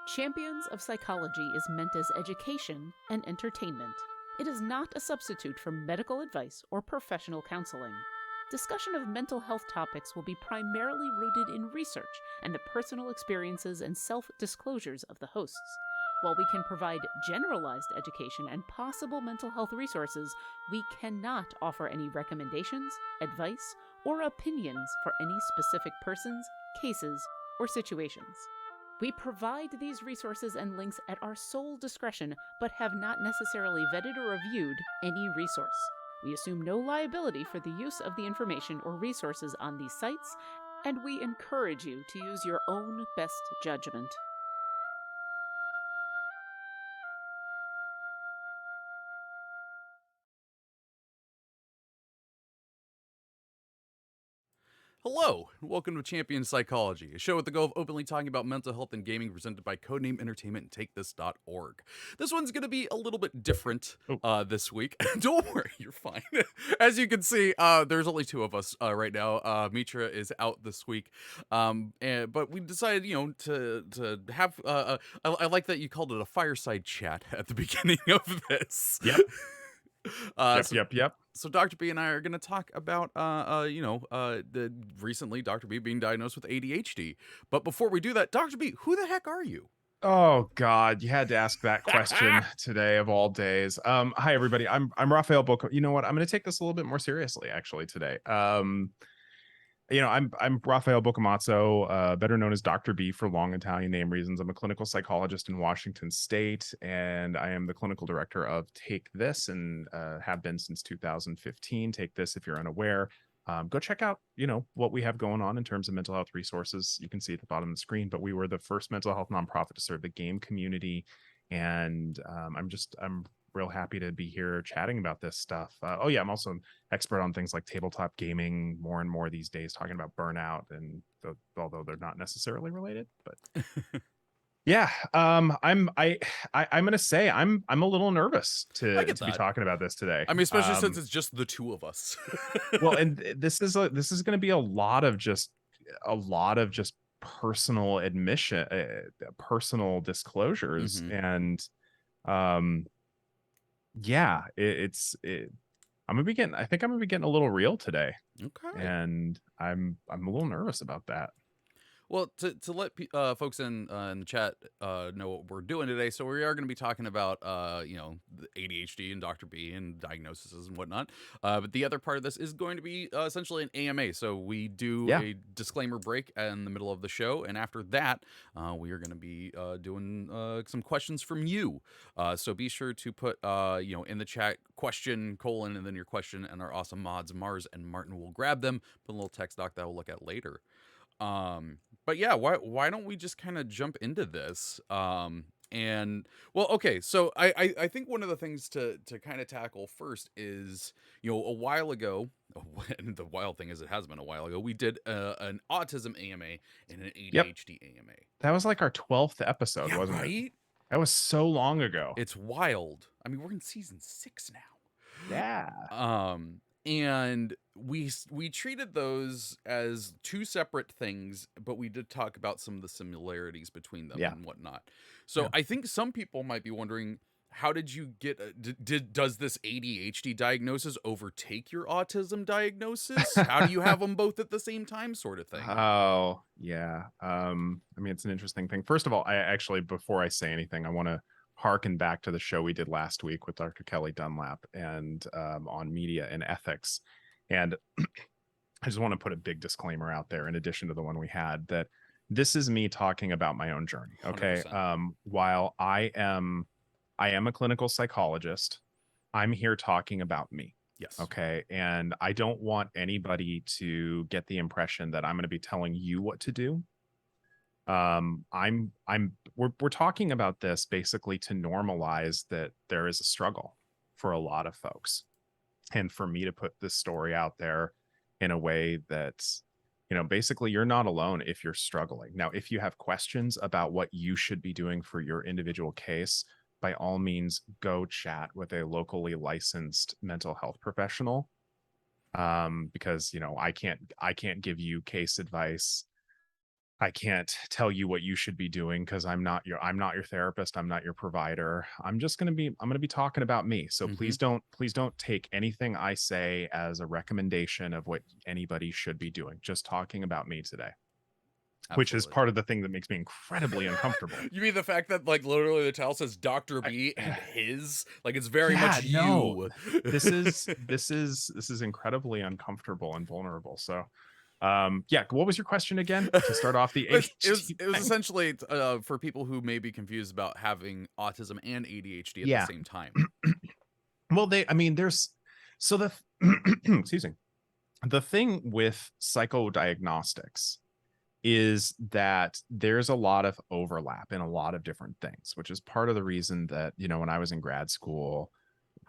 Champions of Psychology is meant as education and entertainment. It is not a substitute for medical advice or professional counseling. Discussion of mental health topics will be primarily rooted in research and the personal experiences and self-disclosures of the hosts. While we can provide generalized education and possible mental health resources, we cannot offer any recommendations, advice, or opinions for any specific persons, cases, or situations. We provide these resources and links at our sole discretion, but have not necessarily vetted or reviewed any resource. We assume no liability for the use of the information or resources on these sites, and we encourage you to use your own best judgment. Hello, and welcome to Champion Psychology, a show with the goal of openly talking about mental health and gaming presented by Codename Entertainment and TakeThis.org. This one's going to be a little bit different this week. Don't worry, you're fine. As you can see, there's only two of us right now. Mitra is out this week, but we decided, to have. I like that you called it a fireside chat at the beginning of this. Yep. Yep. So Dr. B and I are going to talk about, recently Dr. B being diagnosed with ADHD. But before we do that, Dr. B, who the heck are you? Oh God, you had to ask that question today of all days. Hi everybody. I'm Raffael Boccamazzo. You know what? I'm going to take this a little bit more seriously actually today. I'm Raffael Boccamazzo, better known as Dr. B for long Italian name reasons. I'm a clinical psychologist in Washington State, and I am the clinical director of Take This, and have been since 2015. Take This, if you're unaware. Go check out, what we have going on in terms of mental health resources. You can see at the bottom of the screen, but we were the first mental health nonprofit to serve the game community, and I'm real happy to be here chatting about this stuff. I'm also an expert on things like tabletop gaming more and more these days, talking about burnout, and although they're not necessarily related, but yeah, I'm gonna say I'm a little nervous to be talking about this today. I mean, especially since it's just the two of us. Well, and this is going to be a lot of just personal admission, personal disclosures, and yeah, I'm gonna be getting. I think I'm gonna be getting a little real today. Okay, and I'm a little nervous about that. Well, to let folks in the chat know what we're doing today, so we are going to be talking about the ADHD and Dr. B and diagnoses and whatnot. But the other part of this is going to be essentially an AMA. So we do a disclaimer break in the middle of the show, and after that, we are going to be doing some questions from you. So be sure to put in the chat question : and then your question, and our awesome mods Mars and Martin will grab them. Put a little text doc that we'll look at later. But yeah, why don't we just kind of jump into this? And well, okay, so I think one of the things to kind of tackle first is, a while ago, and the wild thing is it has been a while ago, we did an autism AMA and an ADHD AMA. That was like our 12th episode, wasn't it? That was so long ago. It's wild. I mean, we're in season 6 now. Yeah. And we treated those as two separate things, but we did talk about some of the similarities between them and whatnot. So I think some people might be wondering, how did you get? Does this ADHD diagnosis overtake your autism diagnosis? How do you have them both at the same time, sort of thing? Oh yeah. I mean, it's an interesting thing. First of all, I actually, before I say anything, I want to harken back to the show we did last week with Dr. Kelly Dunlap and on media and ethics. And I just want to put a big disclaimer out there, in addition to the one we had, that this is me talking about my own journey. Okay. 100%. While I am a clinical psychologist, I'm here talking about me. Yes. Okay. And I don't want anybody to get the impression that I'm going to be telling you what to do. We're talking about this basically to normalize that there is a struggle for a lot of folks, and for me to put this story out there in a way that, basically you're not alone if you're struggling. Now, if you have questions about what you should be doing for your individual case, by all means, go chat with a locally licensed mental health professional. Because, I can't give you case advice I can't tell you what you should be doing because I'm not your therapist. I'm not your provider. I'm going to be talking about me. So Hmm. please don't take anything I say as a recommendation of what anybody should be doing. Just talking about me today, which is Absolutely. part of the thing that makes me incredibly uncomfortable. You mean the fact that like literally the title says Dr. B and his, like it's very Yeah, much no. you. This is incredibly uncomfortable and vulnerable. So yeah, what was your question again to start off the ADHD It was thing? essentially for people who may be confused about having autism and ADHD at the Yeah. same time. Well, there's so the excuse me. The thing with psychodiagnostics is that there's a lot of overlap in a lot of different things, which is part of the reason that, when I was in grad school,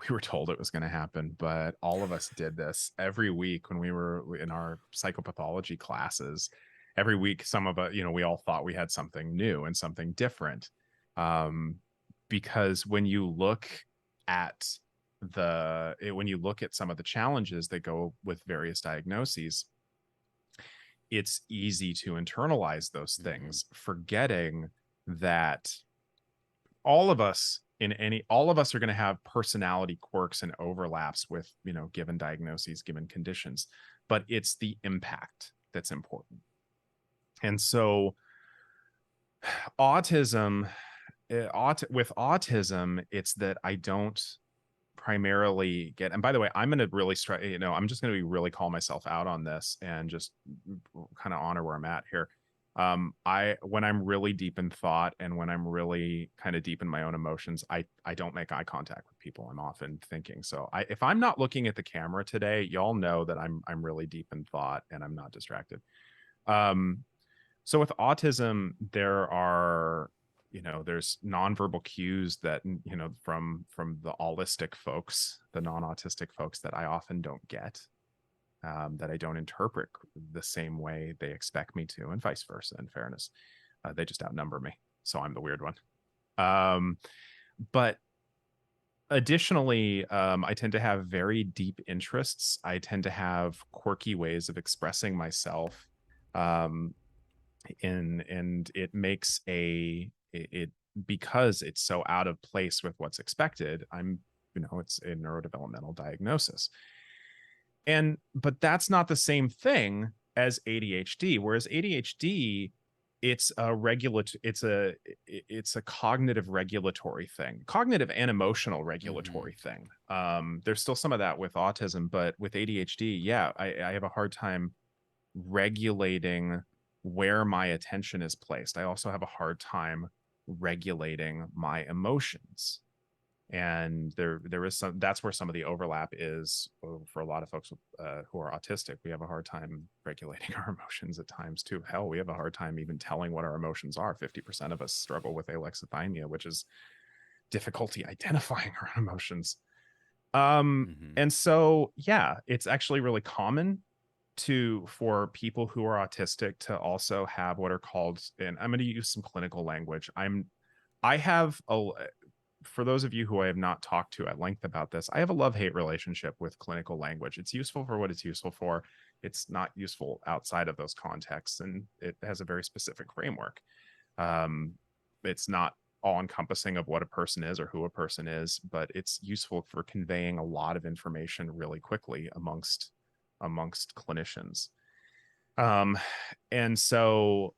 we were told it was going to happen, but all of us did this every week when we were in our psychopathology classes. Every week, some of us, we all thought we had something new and something different. Because when you look at when you look at some of the challenges that go with various diagnoses, it's easy to internalize those things, forgetting that all of us are going to have personality quirks and overlaps with, given diagnoses, given conditions, but it's the impact that's important. And so autism, with autism, it's that I don't primarily get, and by the way, I'm going to really I'm just going to be really call myself out on this and just kind of honor where I'm at here. When I'm really deep in thought and when I'm really kind of deep in my own emotions, I don't make eye contact with people. I'm often thinking. So if I'm not looking at the camera today, y'all know that I'm really deep in thought and I'm not distracted. So with autism, there's nonverbal cues that, from the allistic folks, the non-autistic folks, that I often don't get, that I don't interpret the same way they expect me to, and vice versa, in fairness. They just outnumber me, so I'm the weird one. But additionally, I tend to have very deep interests. I tend to have quirky ways of expressing myself. And it makes it because it's so out of place with what's expected. It's a neurodevelopmental diagnosis. But that's not the same thing as ADHD. Whereas ADHD, it's a cognitive regulatory thing, cognitive and emotional regulatory thing. There's still some of that with autism, but with ADHD, yeah, I have a hard time regulating where my attention is placed. I also have a hard time regulating my emotions. And there is that's where some of the overlap is for a lot of folks who are autistic. We have a hard time regulating our emotions at times too. Hell, we have a hard time even telling what our emotions are. 50% of us struggle with alexithymia, which is difficulty identifying our emotions. And so, yeah, it's actually really common for people who are autistic to also have what are called, and I'm going to use some clinical language. For those of you who I have not talked to at length about this, I have a love-hate relationship with clinical language. It's useful for what it's useful for. It's not useful outside of those contexts, and it has a very specific framework. It's not all-encompassing of what a person is or who a person is, but it's useful for conveying a lot of information really quickly amongst clinicians. And so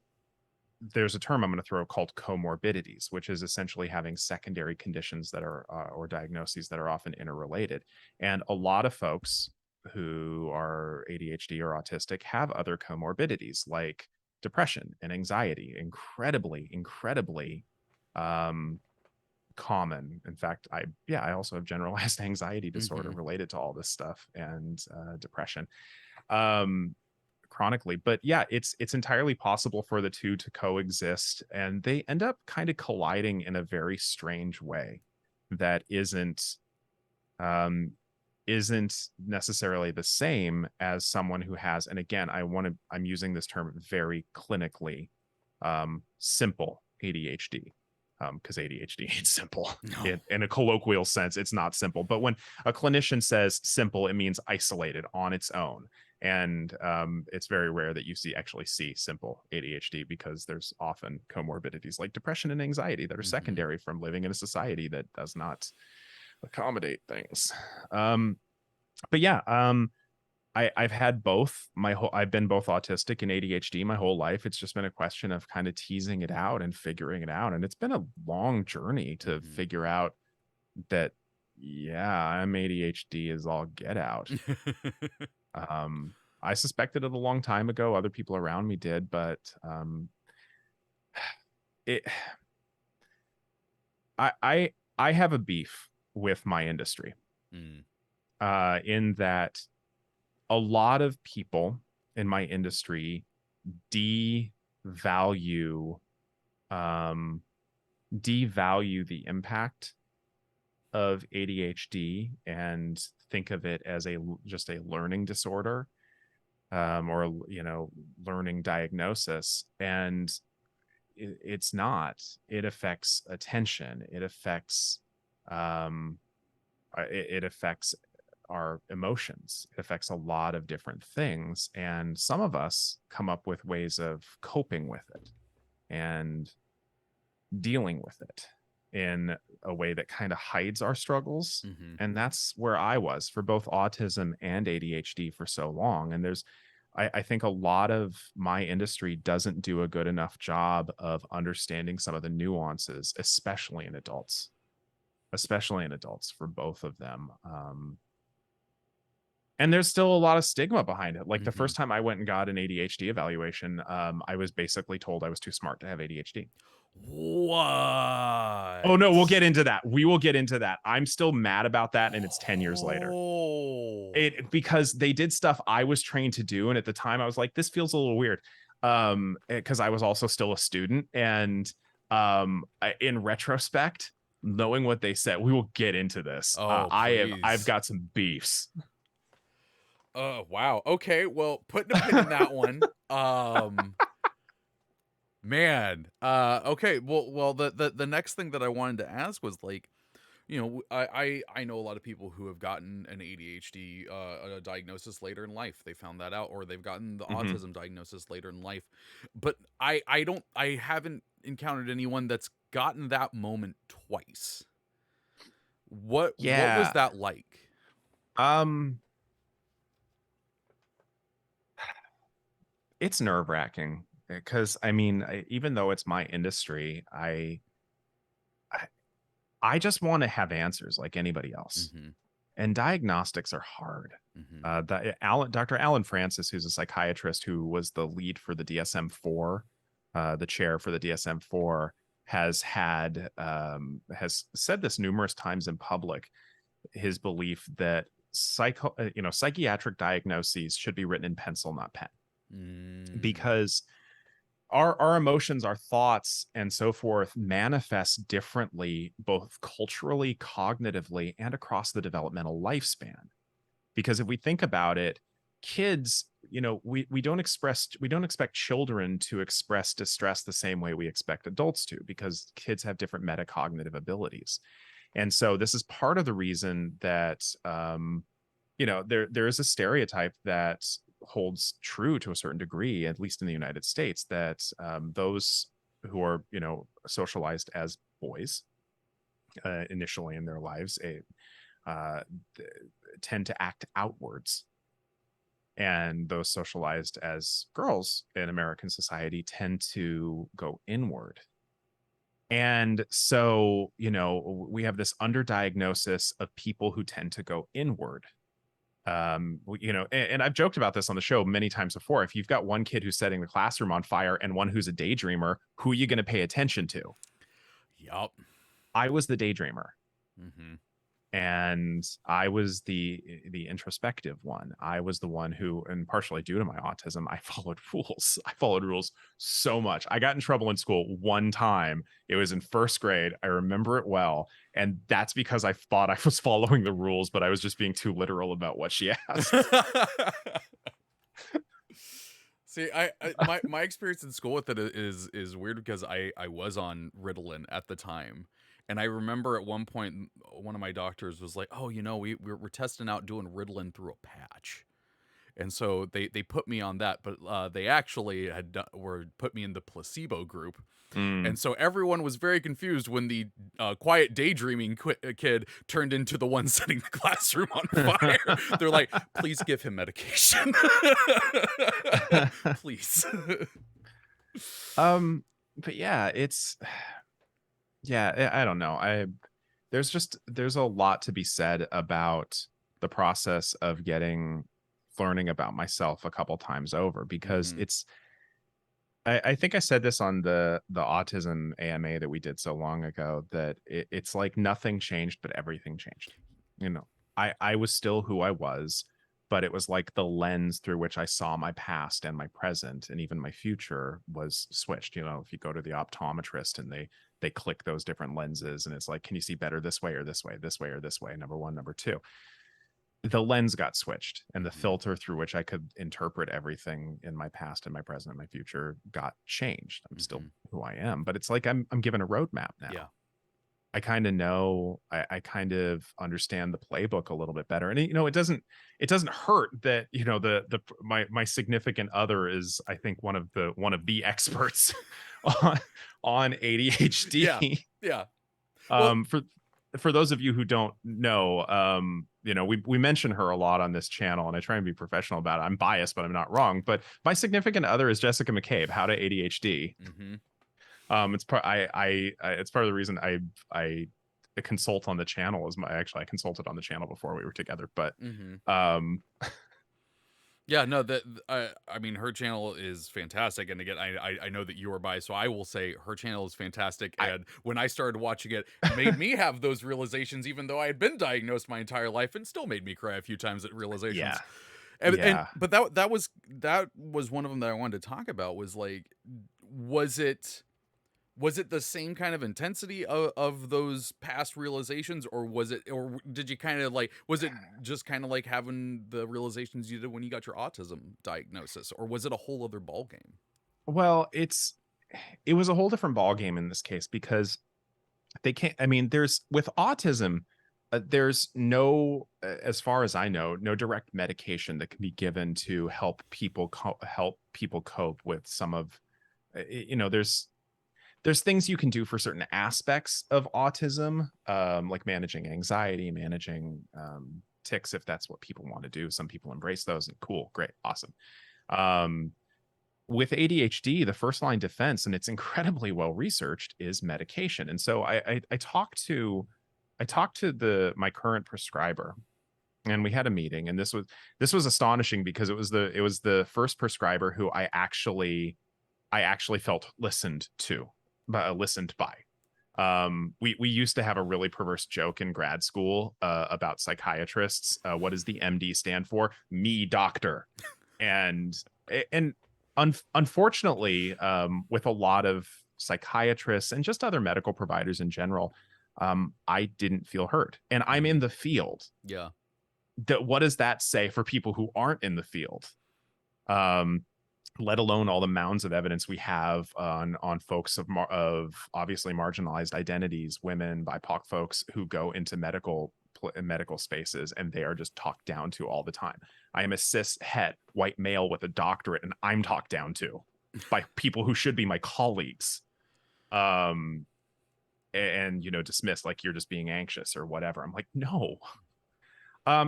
there's a term I'm going to throw called comorbidities, which is essentially having secondary conditions that are or diagnoses that are often interrelated. And a lot of folks who are ADHD or autistic have other comorbidities like depression and anxiety, incredibly common. In fact, I also have generalized anxiety disorder related to all this stuff, and depression chronically. But yeah, it's entirely possible for the two to coexist, and they end up kind of colliding in a very strange way that isn't necessarily the same as someone who has, and again, I'm using this term very clinically, simple ADHD. Because ADHD ain't simple. No. In a colloquial sense, it's not simple. But when a clinician says simple, it means isolated on its own. And it's very rare that you actually see simple ADHD, because there's often comorbidities like depression and anxiety that are secondary from living in a society that does not accommodate things. But yeah, I've had both I've been both autistic and ADHD my whole life. It's just been a question of kind of teasing it out and figuring it out. And it's been a long journey to figure out that, yeah, I'm ADHD is all get out. I suspected it a long time ago. Other people around me did, but it I have a beef with my industry. In that a lot of people in my industry devalue the impact of ADHD and think of it as just a learning disorder, or learning diagnosis. And it's not. It affects attention. It affects it affects our emotions. It affects a lot of different things. And some of us come up with ways of coping with it and dealing with it in a way that kind of hides our struggles. And that's where I was for both autism and ADHD for so long. And I think a lot of my industry doesn't do a good enough job of understanding some of the nuances, especially in adults for both of them. And there's still a lot of stigma behind it. Like the first time I went and got an ADHD evaluation, I was basically told I was too smart to have ADHD. What? Oh no, we'll get into that. We will get into that. I'm still mad about that, and it's 10 years later. Because they did stuff I was trained to do, and at the time I was like, this feels a little weird. Because I was also still a student, and in retrospect, knowing what they said, we will get into this. I've got some beefs. Wow. Okay. Well, putting a pin in that one. Man. Okay. Well, the next thing that I wanted to ask was like, I know a lot of people who have gotten an ADHD diagnosis later in life. They found that out, or they've gotten the autism diagnosis later in life. But I haven't encountered anyone that's gotten that moment twice. What was that like? It's nerve-wracking, because I mean, even though it's my industry, I just want to have answers like anybody else. And diagnostics are hard. Dr. Alan Francis, who's a psychiatrist who was the lead for the DSM-4, the chair for the DSM-4, has said this numerous times in public, his belief that psychiatric diagnoses should be written in pencil, not pen. Because our emotions, our thoughts, and so forth manifest differently, both culturally, cognitively, and across the developmental lifespan. Because if we think about it, kids, we don't expect children to express distress the same way we expect adults to, because kids have different metacognitive abilities. And so this is part of the reason that there is a stereotype that holds true to a certain degree, at least in the United States, that those who are socialized as boys initially in their lives tend to act outwards, and those socialized as girls in American society tend to go inward. And so we have this underdiagnosis of people who tend to go inward. And I've joked about this on the show many times before. If you've got one kid who's setting the classroom on fire and one who's a daydreamer, who are you going to pay attention to? Yup. I was the daydreamer. And I was the introspective one. I was the one who, and partially due to my autism, I followed rules. I followed rules so much. I got in trouble in school one time. It was in first grade. I remember it well. And that's because I thought I was following the rules, but I was just being too literal about what she asked. See, my experience in school with it is weird, because I was on Ritalin at the time. And I remember at one point, one of my doctors was like, oh, we're testing out doing Ritalin through a patch. and so they put me on that, but they actually were put me in the placebo group. And so everyone was very confused when the quiet daydreaming kid turned into the one setting the classroom on fire. They're like, please give him medication. Please. But yeah, I don't know. There's a lot to be said about the process of learning about myself a couple times over, because I think I said this on the autism AMA that we did so long ago, that it's like nothing changed, but everything changed. You know, I was still who I was, but it was like the lens through which I saw my past and my present and even my future was switched. You know, if you go to the optometrist and they click those different lenses and it's like, can you see better this way or this way, this way or this way? Number one, number two, the lens got switched, and the filter through which I could interpret everything in my past and my present and my future got changed. I'm still who I am, but it's like I'm given a roadmap now. Yeah. I kind of know, I kind of understand the playbook a little bit better. And it doesn't hurt that, my significant other is, I think, one of the experts on ADHD. Yeah. For those of you who don't know, we mention her a lot on this channel, and I try and be professional about it. I'm biased, but I'm not wrong. But my significant other is Jessica McCabe, How to ADHD. It's part of the reason I consult on the channel. I consulted on the channel before we were together, but yeah, no, I mean, her channel is fantastic. And again, I know that you are biased, so I will say her channel is fantastic. And when I started watching it made me have those realizations, even though I had been diagnosed my entire life, and still made me cry a few times at realizations. But that was one of them that I wanted to talk about, was like, was it the same kind of intensity of those past realizations, or did you kind of like, was it just kind of like having the realizations you did when you got your autism diagnosis, or was it a whole other ball game? Well, it was a whole different ball game in this case, because with autism, there's no, as far as I know, no direct medication that can be given to help people cope with some of, there's things you can do for certain aspects of autism, like managing anxiety, managing tics, if that's what people want to do. Some people embrace those, and cool, great, awesome. With ADHD, the first line defense, and it's incredibly well researched, is medication. And so I talked to my current prescriber, and we had a meeting, and this was astonishing, because it was the first prescriber who I actually felt listened by. We used to have a really perverse joke in grad school about psychiatrists. What does the MD stand for? Me, doctor. And unfortunately, with a lot of psychiatrists and just other medical providers in general, I didn't feel heard. And I'm in the field. Yeah. What does that say for people who aren't in the field? Let alone all the mounds of evidence we have on folks of obviously marginalized identities, women, BIPOC folks who go into medical spaces, and they are just talked down to all the time. I am a cis het white male with a doctorate, and I'm talked down to by people who should be my colleagues, and dismissed like you're just being anxious or whatever. I'm like, no.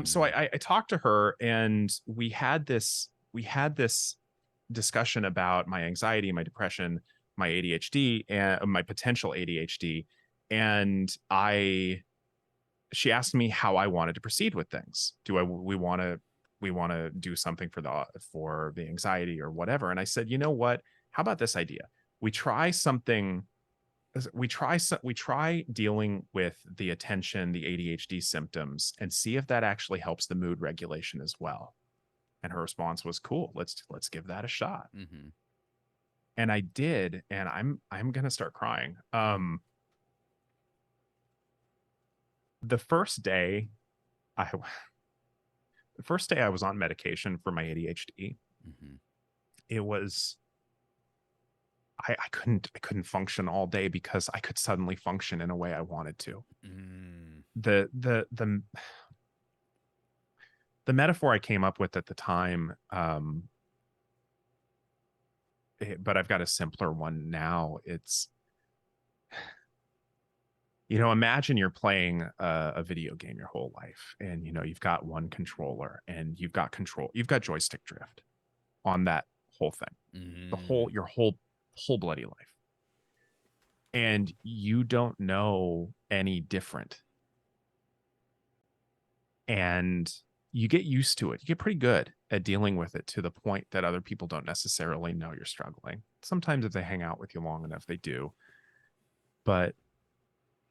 So I talked to her, and we had this discussion about my anxiety, my depression, my ADHD, and my potential ADHD. And she asked me how I wanted to proceed with things. We want to do something for the anxiety or whatever. And I said, you know what? How about this idea? We try dealing with the attention, the ADHD symptoms, and see if that actually helps the mood regulation as well. And her response was, cool, let's give that a shot. And I did, and I'm gonna start crying. The first day I was on medication for my ADHD, it was, I couldn't function all day, because I could suddenly function in a way I wanted to. the metaphor I came up with at the time, but I've got a simpler one now. It's, imagine you're playing a video game your whole life, and you've got one controller, and you've got joystick drift on that whole thing, your whole bloody life, and you don't know any different, and you get used to it. You get pretty good at dealing with it to the point that other people don't necessarily know you're struggling. Sometimes if they hang out with you long enough, they do, but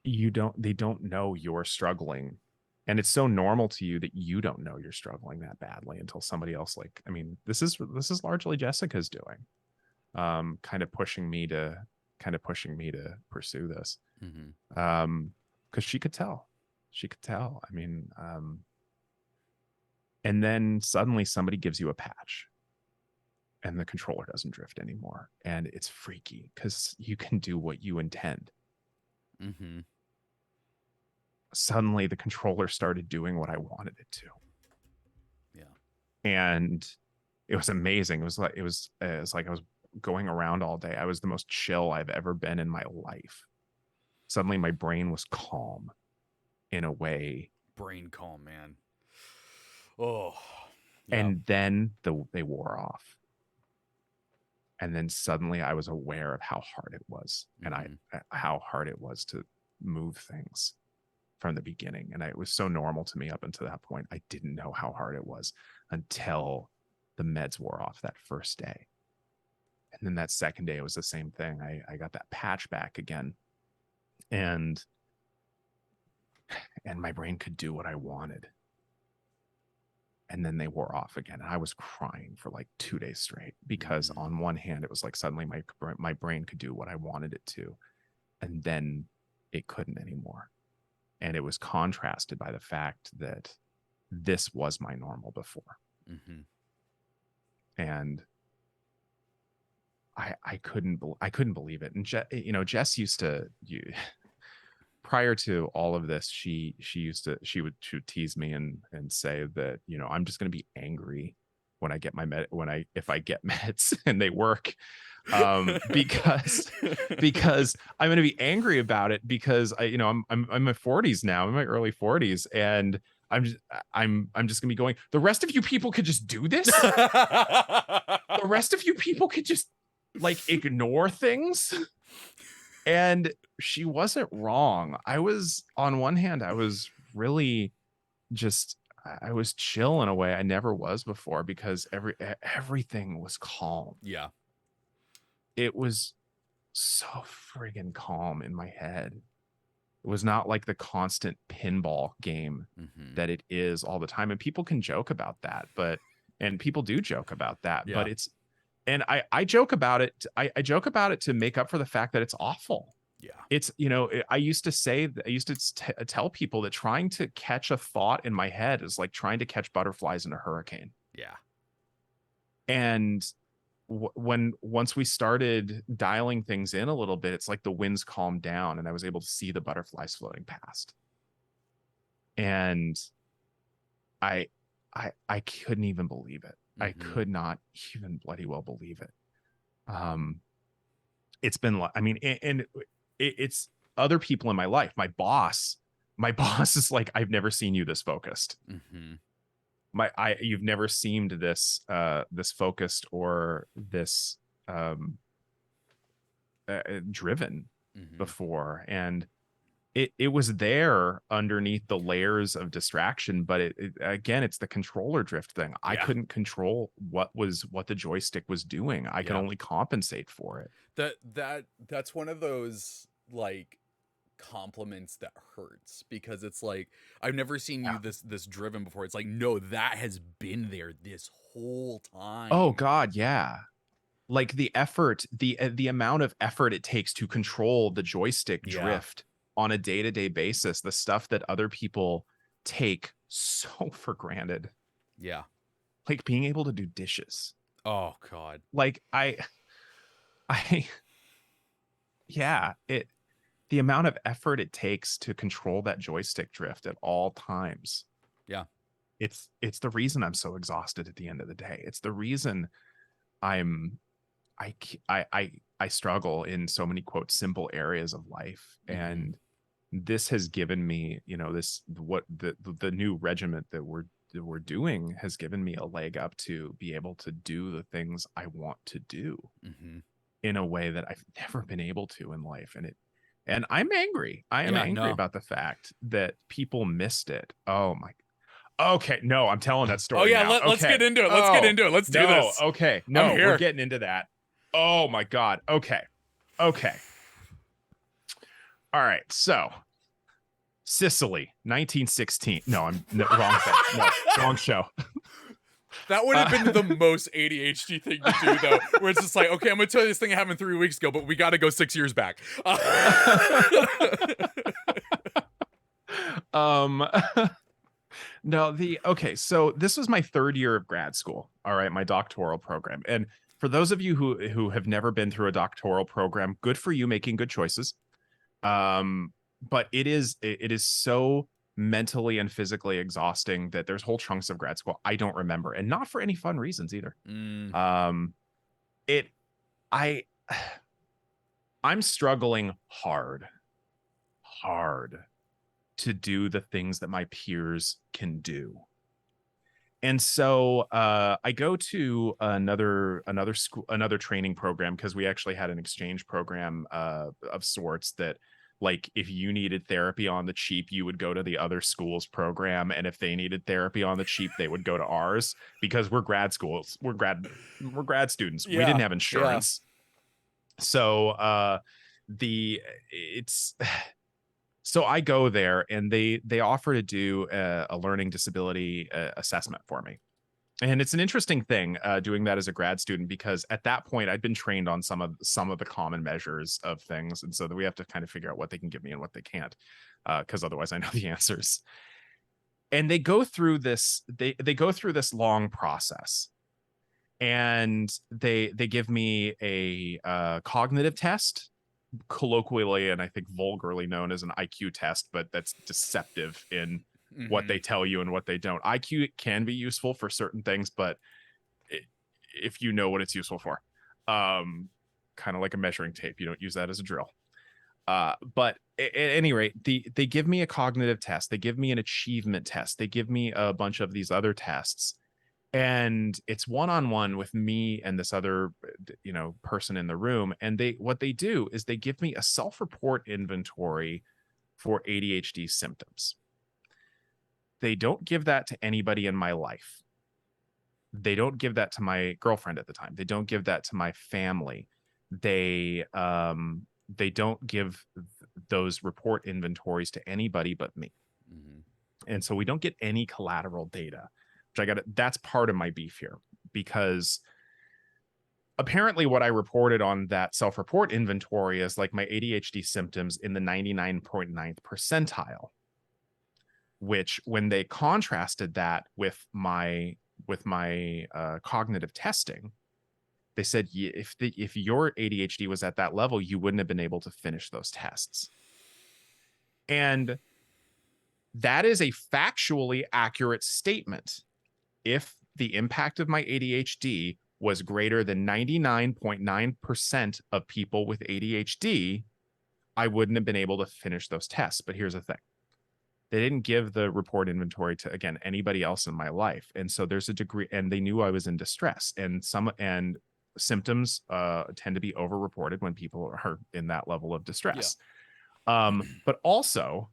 they don't know you're struggling. And it's so normal to you that you don't know you're struggling that badly until somebody else, this is largely Jessica's doing, kind of pushing me to pursue this. Because she could tell. And then suddenly somebody gives you a patch and the controller doesn't drift anymore. And it's freaky because you can do what you intend. Suddenly the controller started doing what I wanted it to. Yeah. And it was amazing. It was like I was going around all day. I was the most chill I've ever been in my life. Suddenly my brain was calm in a way. Brain calm, man. Oh. Yeah. And then they wore off. And then suddenly I was aware of how hard it was, and how hard it was to move things from the beginning. And it was so normal to me up until that point. I didn't know how hard it was until the meds wore off that first day. And then that second day, it was the same thing. I got that patch back again, and my brain could do what I wanted. And then they wore off again. And I was crying for like 2 days straight because on one hand, it was like suddenly my brain could do what I wanted it to. And then it couldn't anymore. And it was contrasted by the fact that this was my normal before. And I couldn't believe it. And Jess used to, prior to all of this, she would tease me and say that, I'm just going to be angry when I get if I get meds and they work, because I'm going to be angry about it because I'm in my 40s now, I'm in my early 40s, and I'm just going to be going, the rest of you people could just do this. The rest of you people could just ignore things. And she wasn't wrong. On one hand, I was really I was chill in a way I never was before because everything was calm. Yeah. It was so friggin' calm in my head. It was not like the constant pinball game that it is all the time. And people can joke about that, and people do joke about that, but and I joke about it. I joke about it to make up for the fact that it's awful. Yeah. It's, I used to tell people that trying to catch a thought in my head is like trying to catch butterflies in a hurricane. Yeah. And once we started dialing things in a little bit, it's like the winds calmed down and I was able to see the butterflies floating past. And I couldn't even believe it. I could not even bloody well believe it. It's been, it's other people in my life. My boss is like, I've never seen you this focused. You've never seemed this focused or this driven before. And it was there underneath the layers of distraction, but it again, it's the controller drift thing. I couldn't control what the joystick was doing. I could only compensate for it. That's one of those compliments that hurts, because it's like, I've never seen you this driven before. It's like, no, that has been there this whole time. Oh God, yeah. Like the effort, the amount of effort it takes to control the joystick drift on a day-to-day basis, the stuff that other people take so for granted. Yeah. Like being able to do dishes. Oh God. Like the amount of effort it takes to control that joystick drift at all times. Yeah. it's the reason I'm so exhausted at the end of the day. It's the reason I'm I struggle in so many quote simple areas of life. And this has given me, what the new regiment that we're doing has given me a leg up to be able to do the things I want to do in a way that I've never been able to in life. And I'm angry. I am angry about the fact that people missed it. Oh my. Okay. No, I'm telling that story. Oh yeah. Now. Let's get into it. Let's get into it. Let's do this. Okay. No, we're getting into that. Oh my God. Okay. All right. So Sicily, 1916. No, wrong thing. No, wrong show. That would have been the most ADHD thing to do, though, where it's just like, okay, I'm going to tell you this thing happened 3 weeks ago, but we got to go 6 years back. No, so this was my 3rd year of grad school. All right, my doctoral program. And for those of you who have never been through a doctoral program, good for you making good choices. But it is so mentally and physically exhausting that there's whole chunks of grad school I don't remember, and not for any fun reasons either. I'm struggling hard to do the things that my peers can do. And so I go to another school, another training program, because we actually had an exchange program of sorts that, like, if you needed therapy on the cheap, you would go to the other school's program, and if they needed therapy on the cheap, they would go to ours, because we're grad schools, we're grad students. We didn't have insurance. So so I go there, and they offer to do a learning disability assessment for me. And it's an interesting thing doing that as a grad student, because at that point I'd been trained on some of the common measures of things. And so that we have to kind of figure out what they can give me and what they can't, because otherwise I know the answers. And they go through this, they go through this long process, and they give me a cognitive test, colloquially and I think vulgarly known as an IQ test, but that's deceptive in what they tell you and what they don't. IQ can be useful for certain things, but if you know what it's useful for, kind of like a measuring tape, you don't use that as a drill. But at any rate, they give me a cognitive test, they give me an achievement test, they give me a bunch of these other tests, and it's one-on-one with me and this other person in the room. And what they do is they give me a self-report inventory for ADHD symptoms. They don't give that to anybody in my life. They don't give that to my girlfriend at the time. They don't give that to my family. They don't give those report inventories to anybody but me. And so we don't get any collateral data, which that's part of my beef here, because apparently what I reported on that self-report inventory is like my ADHD symptoms in the 99.9th percentile, which when they contrasted that with my cognitive testing, they said if your ADHD was at that level, you wouldn't have been able to finish those tests. And that is a factually accurate statement. If the impact of my ADHD was greater than 99.9% of people with ADHD, I wouldn't have been able to finish those tests. But here's the thing. They didn't give the report inventory to, again, anybody else in my life. And so there's a degree, and they knew I was in distress, and symptoms tend to be overreported when people are in that level of distress. But also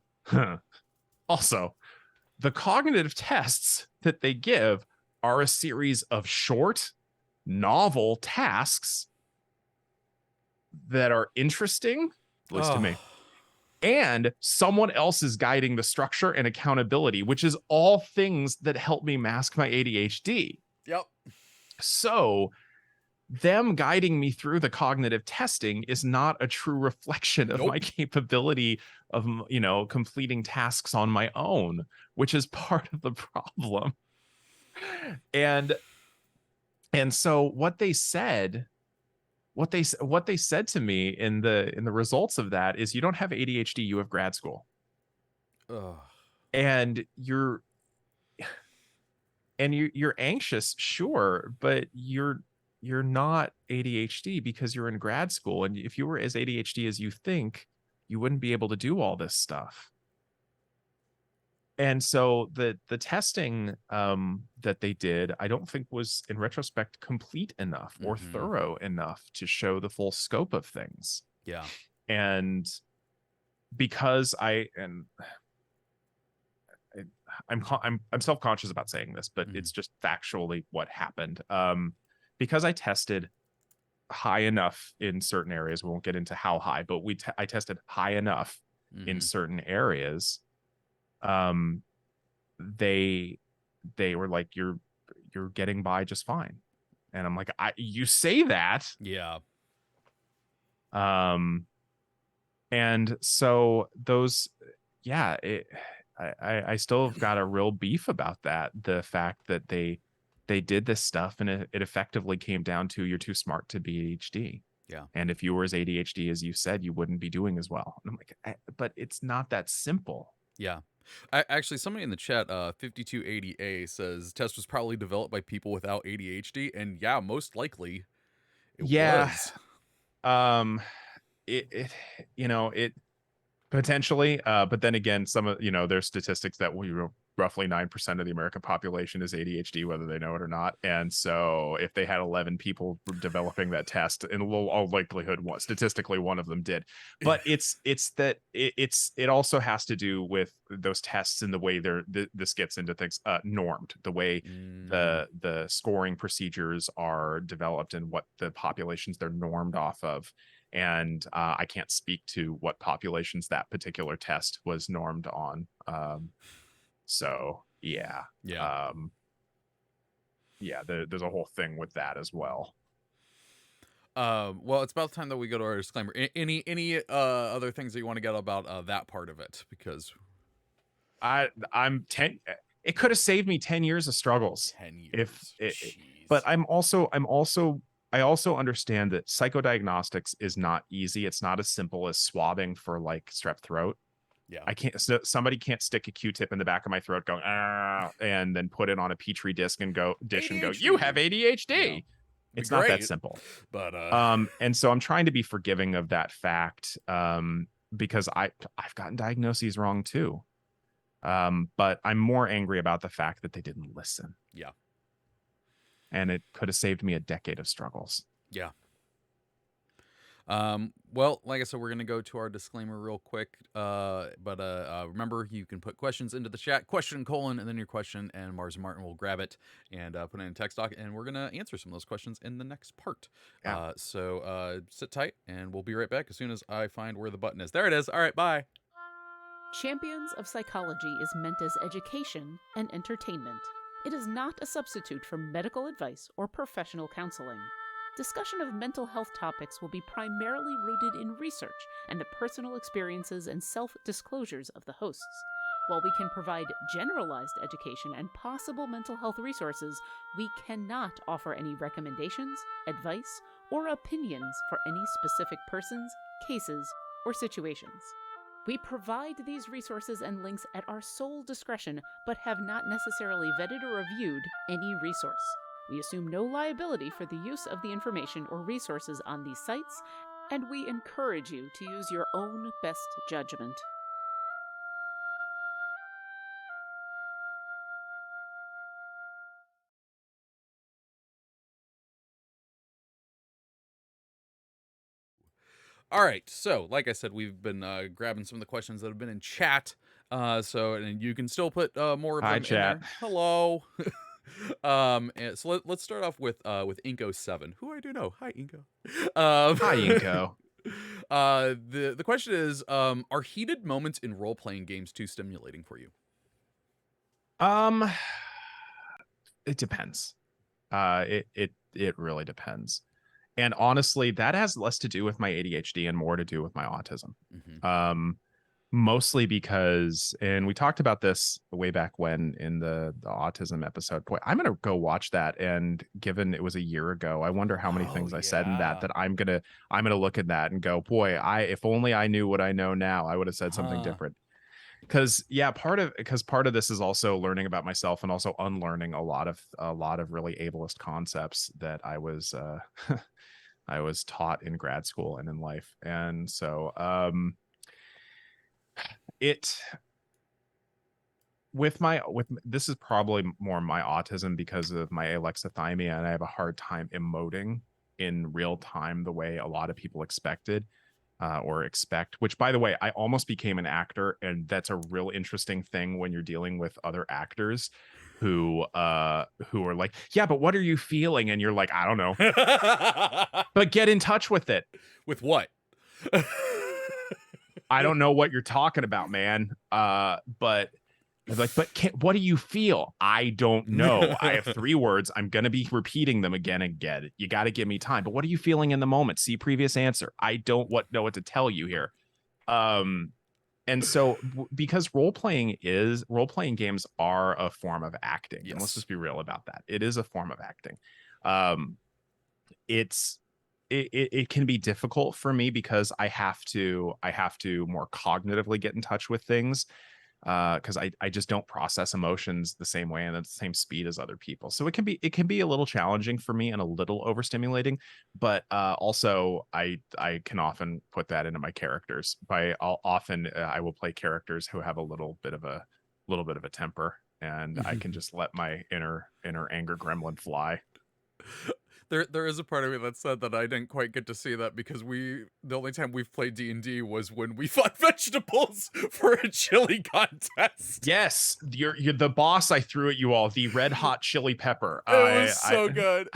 the cognitive tests that they give are a series of short, novel tasks that are interesting, at least to me. And someone else is guiding the structure and accountability, which is all things that help me mask my ADHD. Yep. So them guiding me through the cognitive testing is not a true reflection of my capability of, completing tasks on my own, which is part of the problem. And so what they said to me in the results of that is, you don't have ADHD, you have grad school. And and you're anxious, sure, but you're not ADHD because you're in grad school. And if you were as ADHD as you think, you wouldn't be able to do all this stuff. And so the testing that they did, I don't think was in retrospect complete enough or thorough enough to show the full scope of things. Yeah. And because I'm self-conscious about saying this, but it's just factually what happened. Because I tested high enough in certain areas, we won't get into how high, but I tested high enough in certain areas. They were like, you're getting by just fine. And I'm like, you say that. Yeah. And so those, yeah, I still have got a real beef about that. The fact that they did this stuff and it effectively came down to you're too smart to be ADHD. Yeah. And if you were as ADHD as you said, you wouldn't be doing as well. And I'm like, but it's not that simple. Yeah. Actually, somebody in the chat, 5280A, says test was probably developed by people without ADHD, and yeah, most likely it was. It potentially, but then again, there's statistics that roughly 9% of the American population is ADHD, whether they know it or not. And so if they had 11 people developing that test, in all likelihood, statistically one of them did. But it also has to do with those tests and the way this gets into things, normed, the way the scoring procedures are developed and what the populations they're normed off of. And I can't speak to what populations that particular test was normed on. So yeah. There's a whole thing with that as well. Well, it's about time that we go to our disclaimer. Any other things that you want to get about that part of it? Because I'm 10. It could have saved me 10 years of struggles. 10 years. But I also understand that psychodiagnostics is not easy. It's not as simple as swabbing for like strep throat. Yeah. Somebody can't stick a Q-tip in the back of my throat going, and then put it on a Petri dish and go, you have ADHD. Yeah. It's not that simple. But and so I'm trying to be forgiving of that fact, because I've gotten diagnoses wrong too. But I'm more angry about the fact that they didn't listen. Yeah. And it could have saved me a decade of struggles. Yeah. Well, like I said, we're going to go to our disclaimer real quick. But remember, you can put questions into the chat, question : and then your question, and Mars and Martin will grab it and put it in text doc, and we're going to answer some of those questions in the next part. Yeah. So sit tight, and we'll be right back as soon as I find where the button is. There it is. All right, bye. Champions of Psychology is meant as education and entertainment. It is not a substitute for medical advice or professional counseling. Discussion of mental health topics will be primarily rooted in research and the personal experiences and self-disclosures of the hosts. While we can provide generalized education and possible mental health resources, we cannot offer any recommendations, advice, or opinions for any specific persons, cases, or situations. We provide these resources and links at our sole discretion, but have not necessarily vetted or reviewed any resource. We assume no liability for the use of the information or resources on these sites, and we encourage you to use your own best judgment. All right, so like I said, we've been grabbing some of the questions that have been in chat. And you can still put more of them in there. Hello. And so let's start off with Inko7, who I do know. Hi, Inko. Hi, Inko. The question is, are heated moments in role-playing games too stimulating for you? It depends. It really depends. And honestly, that has less to do with my ADHD and more to do with my autism. Mostly because, and we talked about this way back when in the autism episode. Boy, I'm gonna go watch that. And given it was a year ago, I wonder how many things I said in that I'm gonna look at that and go, boy, if only I knew what I know now, I would have said something different. because part of this is also learning about myself and also unlearning a lot of really ableist concepts that I was I was taught in grad school and in life. And so it with this is probably more my autism because of my alexithymia, and I have a hard time emoting in real time the way a lot of people expected or expect, which, by the way, I almost became an actor, and that's a real interesting thing when you're dealing with other actors who are like, yeah, but what are you feeling? And you're like, I don't know. But get in touch with it. With what? I don't know what you're talking about, man. But like, what do you feel? I don't know. I have 3 words. I'm going to be repeating them again and again. You got to give me time. But what are you feeling in the moment? See previous answer. I don't know what to tell you here. And so because role-playing games are a form of acting. Yes. And let's just be real about that. It is a form of acting. It can be difficult for me because I have to more cognitively get in touch with things because I just don't process emotions the same way and at the same speed as other people. So it can be a little challenging for me and a little overstimulating, but also I can often put that into my characters. I will play characters who have a little bit of a temper, and I can just let my inner anger gremlin fly. There is a part of me that said that I didn't quite get to see that because the only time we've played D&D was when we fought vegetables for a chili contest. Yes, you're the boss I threw at you all, the red hot chili pepper. It was so good.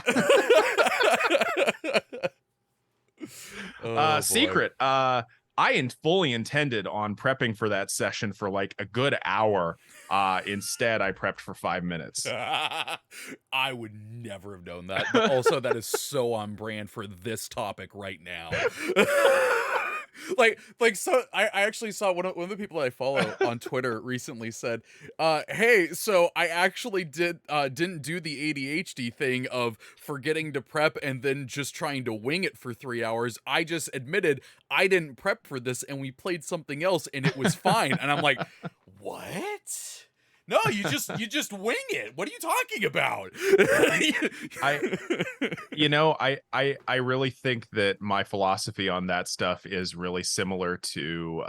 Secret. I fully intended on prepping for that session for like a good hour. Instead, I prepped for 5 minutes. I would never have known that. But also, that is so on brand for this topic right now. So I actually saw one of the people I follow on Twitter recently said, hey, so I actually didn't do the ADHD thing of forgetting to prep and then just trying to wing it for 3 hours. I just admitted I didn't prep for this and we played something else and it was fine. And I'm like, what? No, you just wing it. What are you talking about? I really think that my philosophy on that stuff is really similar to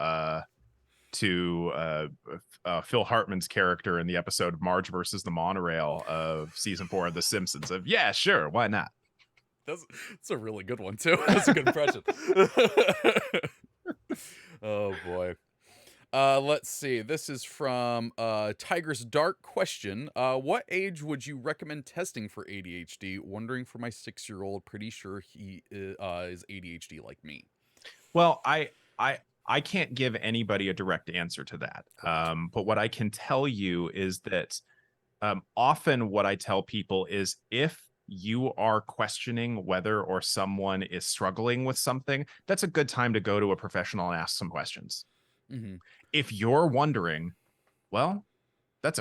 Phil Hartman's character in the episode Marge versus the Monorail of season 4 of The Simpsons. Of yeah, sure, why not? That's a really good one too. That's a good impression. Oh boy. Let's see. This is from Tiger's Dark Question. What age would you recommend testing for ADHD? Wondering for my 6-year-old. Pretty sure he is ADHD like me. Well, I can't give anybody a direct answer to that. But what I can tell you is that often what I tell people is if you are questioning whether or someone is struggling with something, that's a good time to go to a professional and ask some questions. Mm-hmm. If you're wondering, well, that's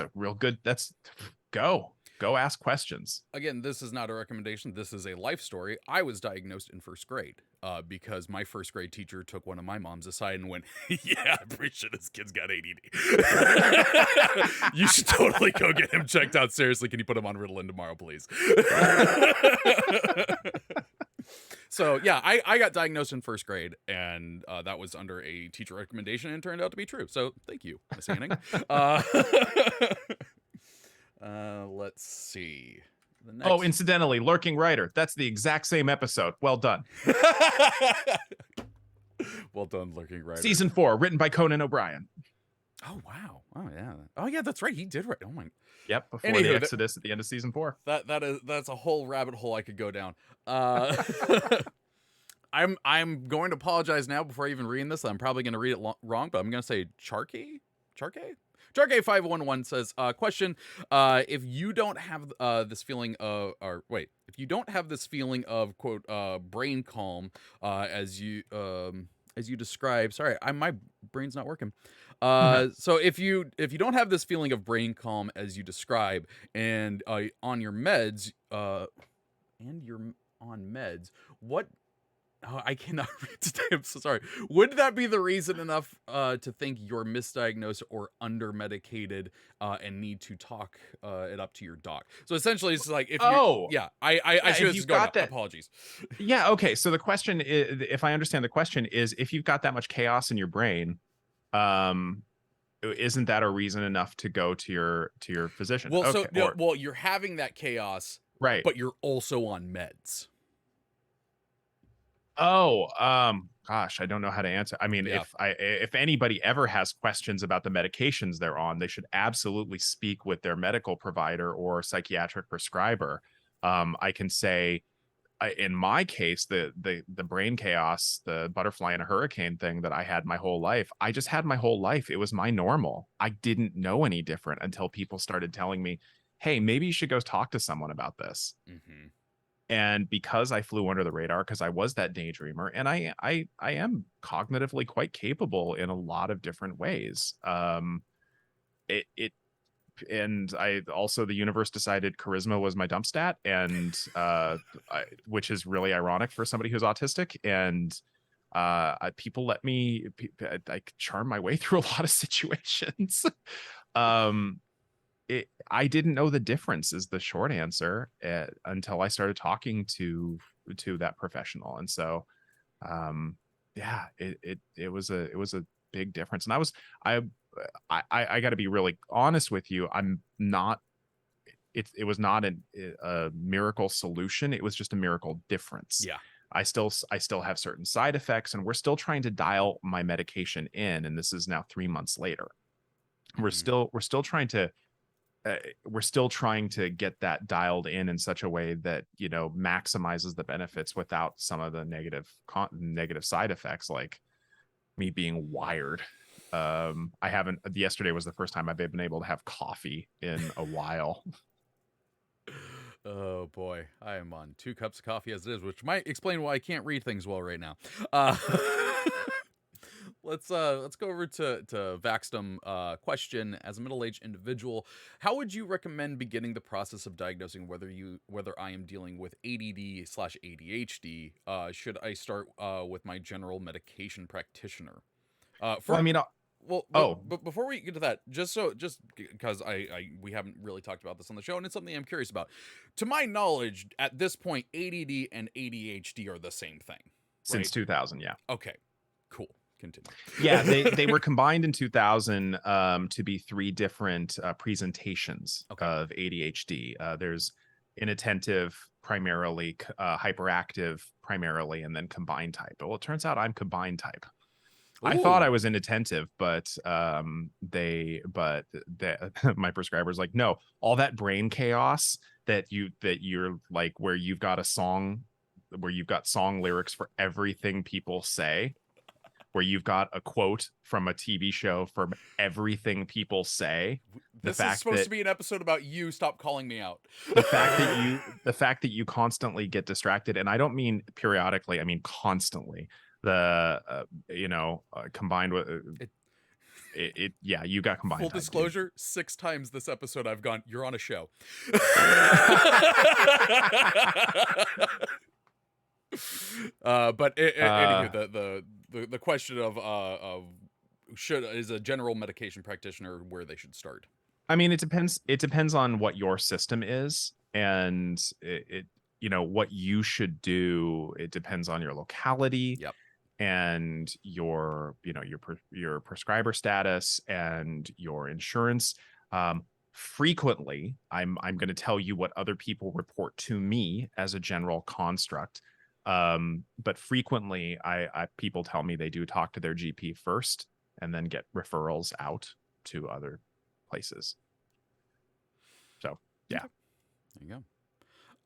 go ask questions. Again, this is not a recommendation. This is a life story. I was diagnosed in 1st grade because my 1st grade teacher took one of my moms aside and went, yeah, I'm pretty sure this kid's got ADD. You should totally go get him checked out. Seriously, can you put him on Ritalin tomorrow, please? So yeah, I got diagnosed in 1st grade, and that was under a teacher recommendation, and it turned out to be true. So thank you, Miss Hanning. Let's see. The next... Oh, incidentally, Lurking Writer. That's the exact same episode. Well done. Well done, Lurking Writer. Season 4, written by Conan O'Brien. Oh wow. Oh yeah. Oh yeah, that's right. He did write. Oh my. Yep, before the Exodus at the end of season 4. That's a whole rabbit hole I could go down. I'm going to apologize now before I even read this. I'm probably going to read it wrong, but I'm going to say Charke 511 says, question, if you don't have this feeling of, if you don't have this feeling of quote brain calm as you describe, sorry, my brain's not working. So if you don't have this feeling of brain calm as you describe, and on your meds, what Oh, I cannot read today. I'm so sorry. Would that be the reason enough to think you're misdiagnosed or under medicated and need to talk it up to your doc? So essentially, it's like if you, Oh, yeah, I yeah, see if this is you've going now. got that. Apologies. Yeah, okay. So the question is, if I understand the question, is if you've got that much chaos in your brain, um, isn't that a reason enough to go to your physician? Well, so Okay, no, or well, you're having that chaos, right. but you're also on meds. Oh, gosh, I don't know how to answer. I mean, Yeah. if anybody ever has questions about the medications they're on, they should absolutely speak with their medical provider or psychiatric prescriber. I can say, in my case, the brain chaos, the butterfly in a hurricane thing that I had my whole life, I just had my whole life. It was my normal. I didn't know any different until people started telling me, "Hey, maybe you should go talk to someone about this." Mm-hmm. And because I flew under the radar, because I was that daydreamer, and I am cognitively quite capable in a lot of different ways. It and I also, the universe decided charisma was my dump stat, and which is really ironic for somebody who's autistic. And people let me I charm my way through a lot of situations. um I didn't know the difference is the short answer, until I started talking to that professional. And so yeah, it was a big difference. And I I got to be really honest with you. I'm not it was not a miracle solution. It was just a miracle difference. Yeah. I still have certain side effects, and we're still trying to dial my medication in, and this is now 3 months later. We're Mm-hmm. still we're still trying to we're still trying to get that dialed in such a way that, you know, maximizes the benefits without some of the negative side effects, like me being wired. I haven't Yesterday was the first time I've been able to have coffee in a while. Oh boy, I am on 2 cups of coffee as it is, which might explain why I can't read things well right now. Uh, let's go over to Vaxdom. Question: as a middle-aged individual, how would you recommend beginning the process of diagnosing whether I am dealing with ADD/ADHD? Should I start with my general medication practitioner? Well, I mean, Well, oh, but before we get to that, just because we haven't really talked about this on the show, and it's something I'm curious about. To my knowledge, at this point, ADD and ADHD are the same thing, since right? 2000, yeah. Okay, cool. Continue. Yeah, they were combined in 2000 to be 3 different presentations Okay. of ADHD. There's inattentive primarily, hyperactive primarily, and then combined type. Well, it turns out I'm combined type. I thought I Ooh. was inattentive, but my prescriber's like, no, all that brain chaos that you're like, where you've got song lyrics for everything people say, where you've got a quote from a TV show from everything people say. This is supposed to be an episode about you. Stop calling me out. The fact that you constantly get distracted, and I don't mean periodically, I mean constantly. Combined with yeah, you got combined. Full type, disclosure: 6 times this episode I've gone, you're on a show. Anywho, the question of is a general medication practitioner where they should start? I mean, it depends on what your system is, and what you should do. It depends on your locality. Yep. And your prescriber status and your insurance. Frequently, I'm going to tell you what other people report to me as a general construct. But frequently, people tell me they do talk to their GP first and then get referrals out to other places. So yeah. Okay. There you go.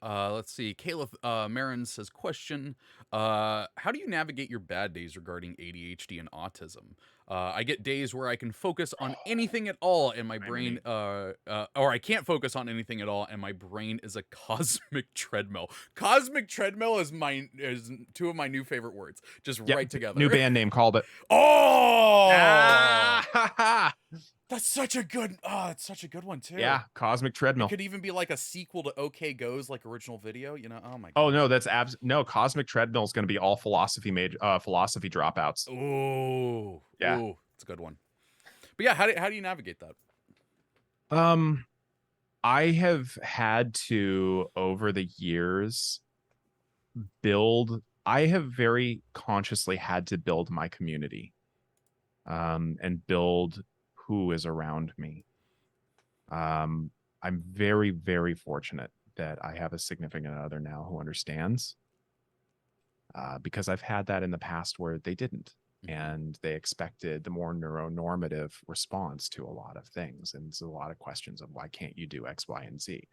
Let's see. Caleb Marin says, question, how do you navigate your bad days regarding ADHD and autism? I get days where I can focus on anything at all, and my brain, or I can't focus on anything at all, and my brain is a cosmic treadmill. Cosmic treadmill is two of my new favorite words, just right together. New band name, called it. Oh, Ah! that's such a good. It's such a good one too. Yeah, Cosmic Treadmill. It could even be like a sequel to OK Go's like original video. You know? Oh my god. Oh no, that's no. Cosmic Treadmill is going to be all philosophy philosophy dropouts. Oh, yeah, it's a good one. But yeah, how do you navigate that? I have had to, over the years, I have very consciously had to build my community, and build who is around me. I'm very, very fortunate that I have a significant other now who understands, because I've had that in the past where they didn't. And they expected the more neuronormative response to a lot of things. And it's a lot of questions of why can't you do X, Y, and Z?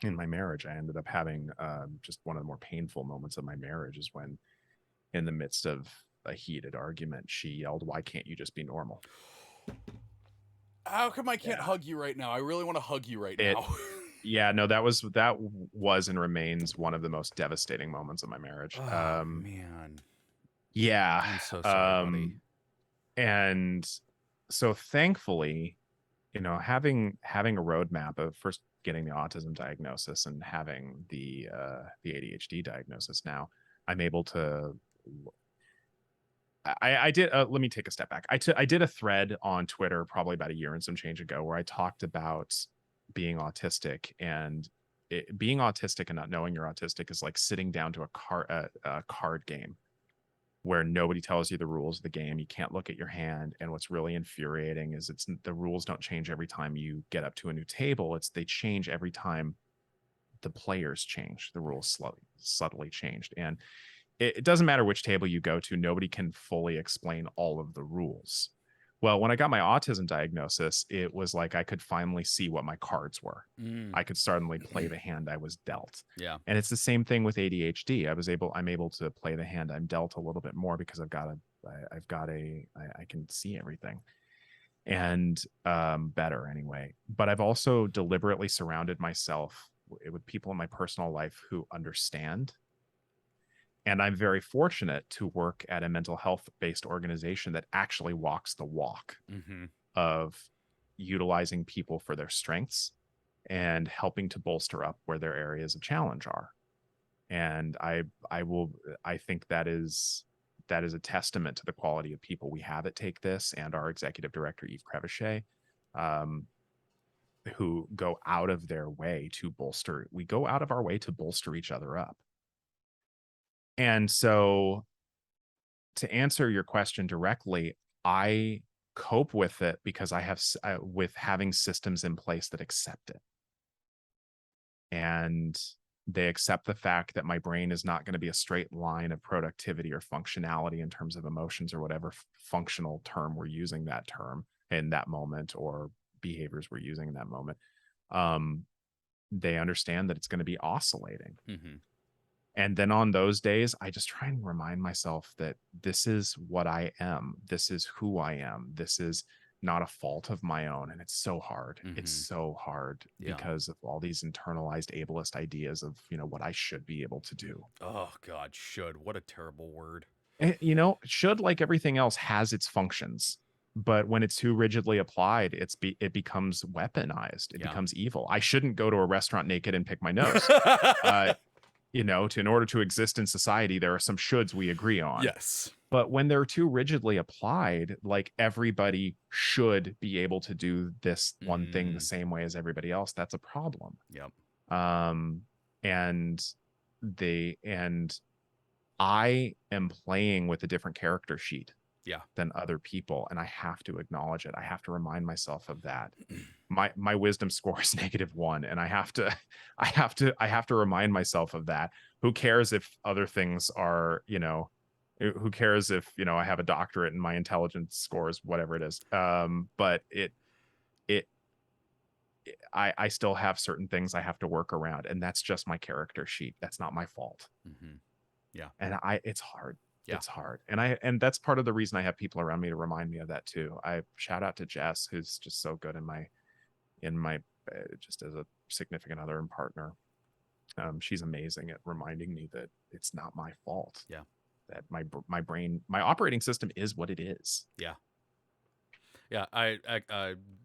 In my marriage, I ended up having just one of the more painful moments of my marriage is when, in the midst of a heated argument, she yelled, "Why can't you just be normal?" How come I can't hug you right now? I really want to hug you right now. Yeah, no, that was and remains one of the most devastating moments of my marriage. Oh, man. Yeah. I'm so sorry, buddy. And so thankfully, having a roadmap of first getting the autism diagnosis and having the ADHD diagnosis now, I'm able to. I did. Let me take a step back. I did a thread on Twitter probably about a year and some change ago where I talked about being autistic, and being autistic and not knowing you're autistic is like sitting down to a card game where nobody tells you the rules of the game. You can't look at your hand. And what's really infuriating is the rules don't change every time you get up to a new table. They change every time the players change. The rules subtly changed. And it doesn't matter which table you go to. Nobody can fully explain all of the rules. Well, when I got my autism diagnosis, it was like I could finally see what my cards were. I could suddenly play the hand I was dealt. Yeah. And it's the same thing with ADHD. I'm able to play the hand I'm dealt a little bit more because I can see everything. And better anyway. But I've also deliberately surrounded myself with people in my personal life who understand. And I'm very fortunate to work at a mental health-based organization that actually walks the walk of utilizing people for their strengths and helping to bolster up where their areas of challenge are. And I think that is a testament to the quality of people we have at Take This and our executive director, Yves Crevichet, who go out of their way to bolster. We go out of our way to bolster each other up. And so, to answer your question directly, I cope with it because I have with having systems in place that accept it. And they accept the fact that my brain is not going to be a straight line of productivity or functionality in terms of emotions or whatever functional term we're using that term in that moment, or behaviors we're using in that moment. They understand that it's going to be oscillating. And then on those days, I just try and remind myself that this is what I am. This is who I am. This is not a fault of my own. And it's so hard. It's so hard because of all these internalized ableist ideas of, what I should be able to do. Oh God, should. What a terrible word. Should, like everything else, has its functions. But when it's too rigidly applied, it becomes weaponized. It becomes evil. I shouldn't go to a restaurant naked and pick my nose. In order to exist in society, there are some shoulds we agree on. Yes. But when they're too rigidly applied, like everybody should be able to do this one thing the same way as everybody else, that's a problem. Yep. And I am playing with a different character sheet than other people, and I have to acknowledge it. I have to remind myself of that. My wisdom score is -1, and I have to remind myself of that. Who cares if other things are, who cares if, I have a doctorate and my intelligence score is whatever it is. But I still have certain things I have to work around, and that's just my character sheet. That's not my fault. Yeah. And it's hard. Yeah. It's hard. And that's part of the reason I have people around me to remind me of that too. I shout out to Jess, who's just so good in my just as a significant other and partner. She's amazing at reminding me that it's not my fault. Yeah. That my brain, my operating system is what it is. Yeah. Yeah, I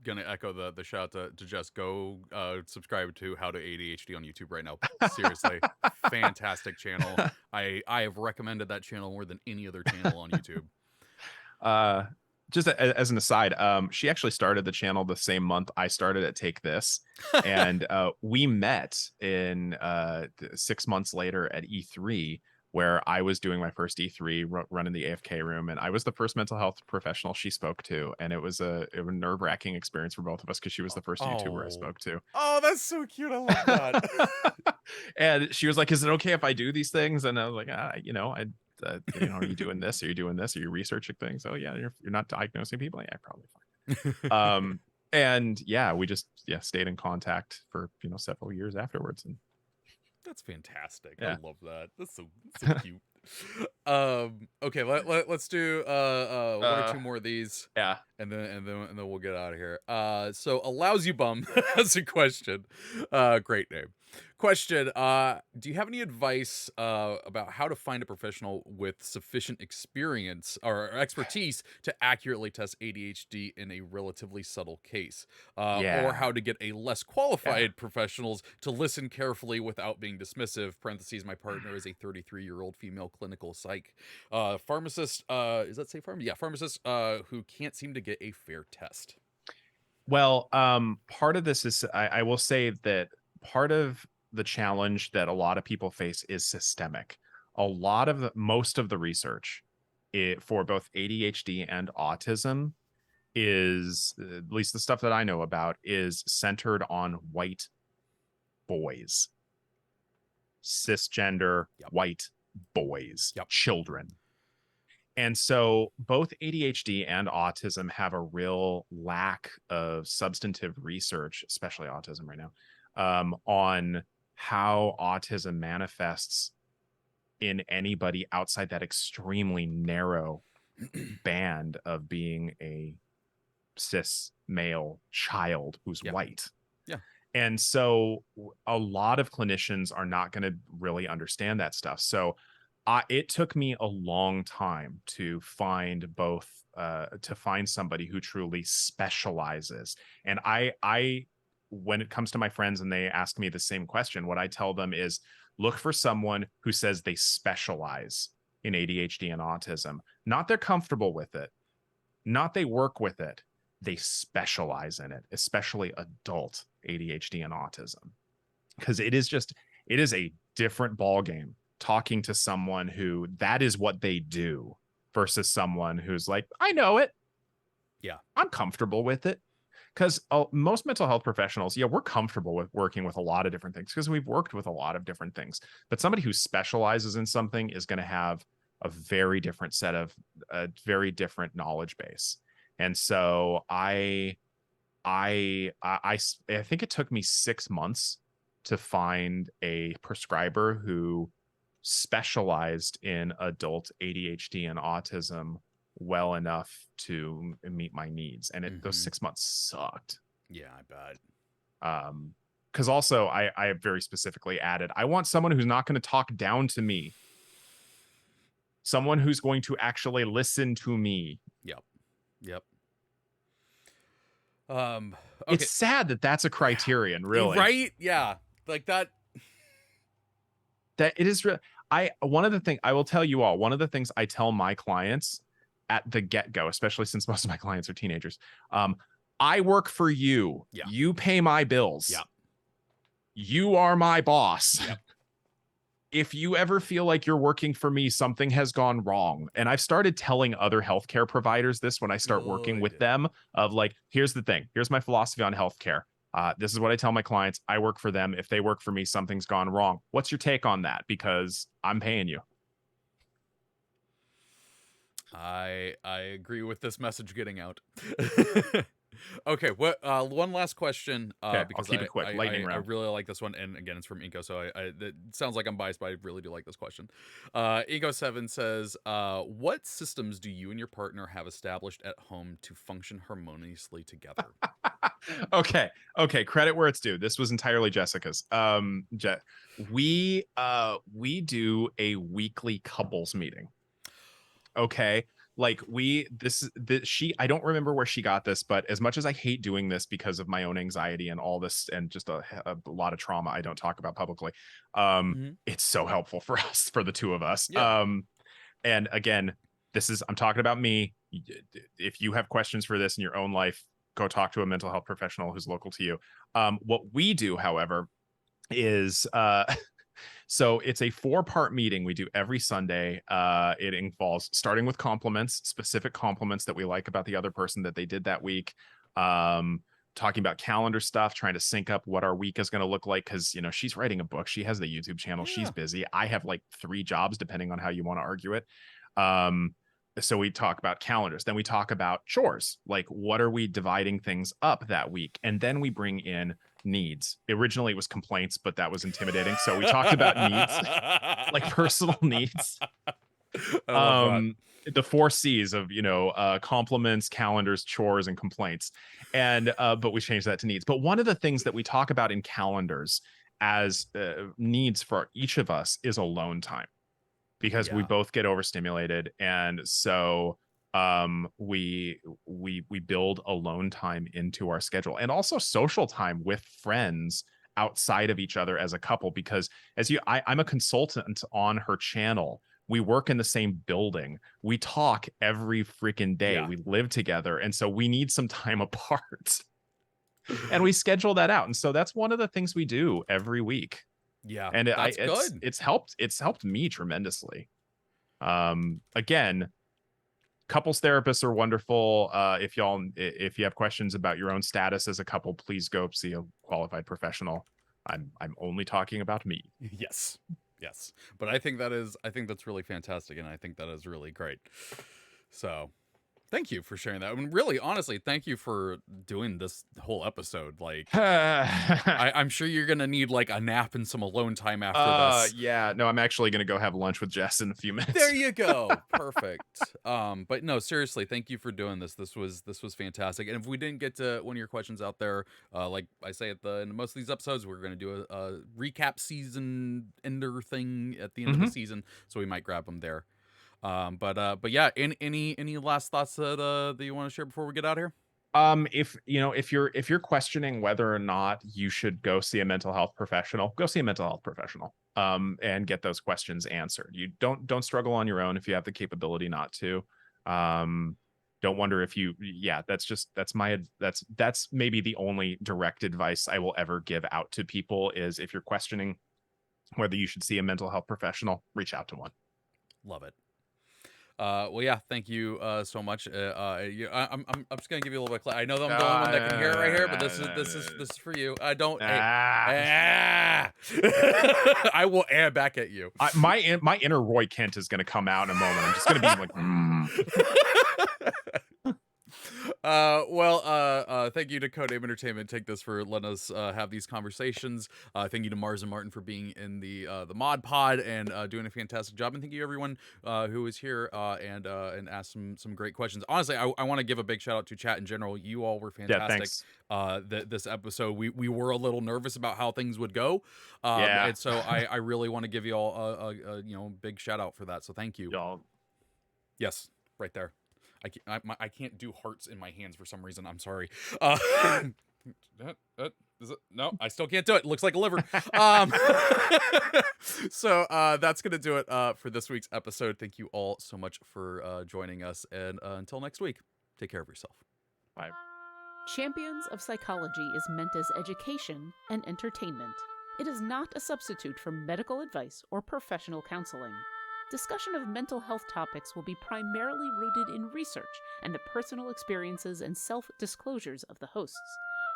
gonna echo the shout out to Jess. Go subscribe to How to ADHD on YouTube right now. Seriously, fantastic channel. I have recommended that channel more than any other channel on YouTube. Just as an aside, she actually started the channel the same month I started at Take This, and we met in 6 months later at E3, where I was doing my first E3, running the AFK room, and I was the first mental health professional she spoke to, and it was a nerve-wracking experience for both of us because she was the first YouTuber I spoke to. Oh, that's so cute! I love that. And she was like, "Is it okay if I do these things?" And I was like, are you doing this? Are you doing this? Are you researching things? Oh yeah, you're not diagnosing people. Yeah, probably fine. And yeah, we just stayed in contact for several years afterwards. And that's fantastic. Yeah. I love that. That's so cute. Okay, let's do one or two more of these. Yeah. And then we'll get out of here. So a lousy bum has a question. Great name. Question, do you have any advice about how to find a professional with sufficient experience or expertise to accurately test ADHD in a relatively subtle case? Or how to get a less qualified professionals to listen carefully without being dismissive, parentheses, my partner is a 33-year-old female clinical psych pharmacist, is that safe pharmacy? Yeah, pharmacist who can't seem to get a fair test. Well, part of this is, I will say that part of the challenge that a lot of people face is systemic. Most of the research for both ADHD and autism is, at least the stuff that I know about, is centered on white boys, cisgender white boys, children. And so both ADHD and autism have a real lack of substantive research, especially autism right now, on how autism manifests in anybody outside that extremely narrow band of being a cis male child who's white. Yeah. And so a lot of clinicians are not going to really understand that stuff. So it took me a long time to find somebody who truly specializes. And I when it comes to my friends and they ask me the same question, what I tell them is look for someone who says they specialize in ADHD and autism. Not they're comfortable with it, not they work with it. They specialize in it, especially adult ADHD and autism, because it is a different ball game talking to someone who that is what they do versus someone who's like, I know it. Yeah. I'm comfortable with it. Because most mental health professionals, we're comfortable with working with a lot of different things because we've worked with a lot of different things. But somebody who specializes in something is going to have a very different very different knowledge base. And so I think it took me 6 months to find a prescriber who specialized in adult ADHD and autism well enough to meet my needs. And those 6 months sucked. Yeah, I bet. Because also I very specifically added, I want someone who's not going to talk down to me. Someone who's going to actually listen to me. Yep. Okay. It's sad that that's a criterion, really. Right? Yeah. Like that. That it is real. One of the things I will tell you all, one of the things I tell my clients at the get-go, especially since most of my clients are teenagers, I work for you. Yeah. You pay my bills. Yeah. You are my boss. Yep. If you ever feel like you're working for me, something has gone wrong. And I've started telling other healthcare providers this when I start working with them of like, here's the thing. Here's my philosophy on healthcare. This is what I tell my clients. I work for them. If they work for me, something's gone wrong. What's your take on that? Because I'm paying you. I agree with this message getting out. Okay, what? One last question, Okay, I'll because keep it quick. Lightning I round. really like this one, and again, it's from Inko, so it sounds like I'm biased, but I really do like this question. Inko7 says, "What systems do you and your partner have established at home to function harmoniously together?" Okay, credit where it's due. This was entirely Jessica's. We do a weekly couples meeting. Okay, like she, I don't remember where she got this, but as much as I hate doing this because of my own anxiety and all this and just a lot of trauma I don't talk about publicly, Mhm. it's so helpful for us, for the two of us. Yeah. And again, I'm talking about me. If you have questions for this in your own life, go talk to a mental health professional who's local to you. What we do, however, is so it's a 4-part meeting we do every Sunday. It involves starting with compliments, specific compliments that we like about the other person that they did that week. Talking about calendar stuff, trying to sync up what our week is going to look like, because she's writing a book, she has the YouTube channel, Yeah. she's busy. I have like 3 jobs, depending on how you want to argue it. So we talk about calendars, then we talk about chores, like what are we dividing things up that week, and then we bring in needs. Originally it was complaints, but that was intimidating, so we talked about needs, like personal needs. I love The 4 C's of compliments, calendars, chores, and complaints. And but we changed that to needs. But one of the things that we talk about in calendars as needs for each of us is alone time, because we Yeah. both get overstimulated, and so we build alone time into our schedule, and also social time with friends outside of each other as a couple, because I'm a consultant on her channel. We work in the same building, we talk every freaking day, Yeah. we live together, and so we need some time apart. And we schedule that out, and so that's one of the things we do every week. Yeah. And That's good. it's helped me tremendously. Again, couples therapists are wonderful. If you have questions about your own status as a couple, please go see a qualified professional. I'm only talking about me. Yes. Yes. But I think that's really fantastic, and I think that is really great. So, thank you for sharing that. I mean, really, honestly, thank you for doing this whole episode. Like, I'm sure you're gonna need like a nap and some alone time after this. Yeah, no, I'm actually gonna go have lunch with Jess in a few minutes. There you go. Perfect. But no, seriously, thank you for doing this. This was fantastic. And if we didn't get to one of your questions out there, like I say at the end of most of these episodes, we're gonna do a recap season ender thing at the end of the season, so we might grab them there. But yeah, any last thoughts that you want to share before we get out of here? If you're questioning whether or not you should go see a mental health professional, go see a mental health professional. And get those questions answered. You don't struggle on your own if you have the capability not to. Don't wonder if that's maybe the only direct advice I will ever give out to people, is if you're questioning whether you should see a mental health professional, reach out to one. Love it. Well, yeah, thank you so much. I'm just gonna give you a little bit. I know that I'm the only one that can hear it right here, but this is for you. I don't. I will air back at you. My inner Roy Kent is gonna come out in a moment. I'm just gonna be like. Thank you to Codename Entertainment. Take this for letting us have these conversations. Thank you to Mars and Martin for being in the mod pod and doing a fantastic job. And thank you everyone who was here and asked some great questions. Honestly, I want to give a big shout out to chat in general. You all were fantastic. This episode, we were a little nervous about how things would go. And so I really want to give you all a big shout out for that. So thank you. Y'all. Yes, right there. I can't do hearts in my hands for some reason. I'm sorry. Is it? No, I still can't do it. It looks like a liver. So that's going to do it for this week's episode. Thank you all so much for joining us. And until next week, take care of yourself. Bye. Champions of Psychology is meant as education and entertainment. It is not a substitute for medical advice or professional counseling. Discussion of mental health topics will be primarily rooted in research and the personal experiences and self-disclosures of the hosts.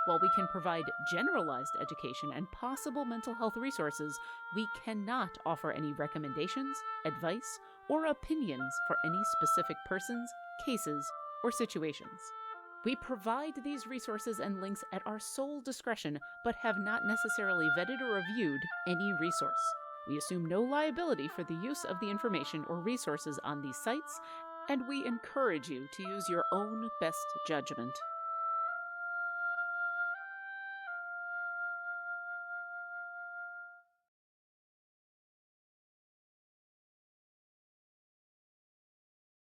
While we can provide generalized education and possible mental health resources, we cannot offer any recommendations, advice, or opinions for any specific persons, cases, or situations. We provide these resources and links at our sole discretion, but have not necessarily vetted or reviewed any resource. We assume no liability for the use of the information or resources on these sites, and we encourage you to use your own best judgment.